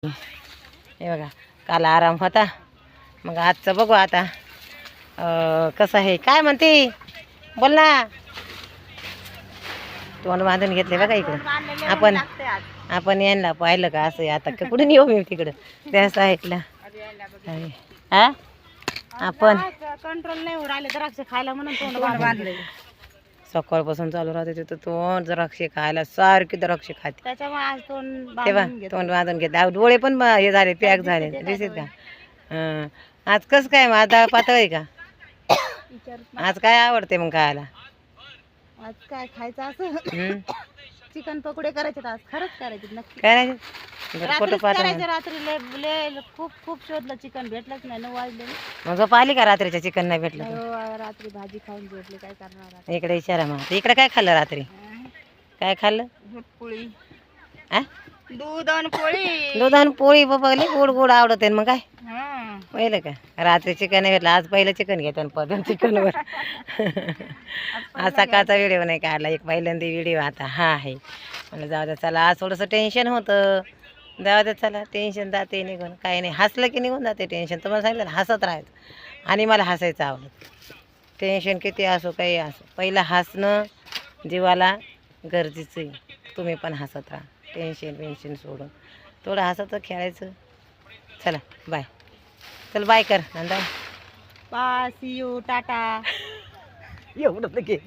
हे बघा काल आराम होता, मग आजचं बघू आता कसं आहे. काय म्हणते बोल ना. तोंड बांधून घेतले बघा इकडं. आपण यांना पाहिलं का असं आता कुठून येऊ मी तिकडं त्या साईडला. हा आपण कंट्रोल नाही राहिले द्राक्ष खायला म्हणून तोंड बांधले. सकाळपासून चालू राहते तिथं तोंड द्राक्षे खायला सारखी द्राक्षे खाते. त्याच्यामुळे आज तोंड तेव्हा तोंड बांधून घेतले. डोळे पण हे झाले पॅक झाले दिसत का. आज कसं काय मग आज डाळ पातळ आहे का. आज काय आवडते मग खायला. आज काय खायचं असं चिकन पकोडे करायचे आज. खरंच करायचे नक्की करायचे. फोटो करायचे. रात्री लय खूप खूप शोधलं चिकन भेटलंच नाही. 9 वाजले. मग झोप आली का रात्रीच्या चिकन नाही भेटलं तर? हो, रात्री भाजी खाऊन झोपले. काय करणार. इकडे विचारा मग इकडे काय खाल्लं रात्री. काय खाल्लं. दूध पोळी. आ दूध आणि पोळी. दूध आणि पोळी बाबा लई गोड गोड आवडते मग काय पहिलं का. रात्री चिकन नाही भेटलं आज पहिलं चिकन घेतो पदन चिकनवर. आज सकाळचा व्हिडिओ नाही काढला. एक पहिल्यांदा व्हिडिओ आता हा आहे. मला जाऊ द्या चला. आज थोडंसं टेन्शन होतं. जाऊ द्या चला टेन्शन जाते निघून. काही नाही हसलं की निघून जाते टेन्शन. तुम्हाला सांगितलं ना हसत राहायचं. आणि मला हसायचं आवडत. टेन्शन किती असो काही असो पहिलं हसणं जीवाला गरजेचं आहे. तुम्ही पण हसत राहा. टेन्शन सोडून थोडं हसायचं खेळायचं. चला बाय. चल बाय कर Nanda. Bye see you tata. एवढं घे.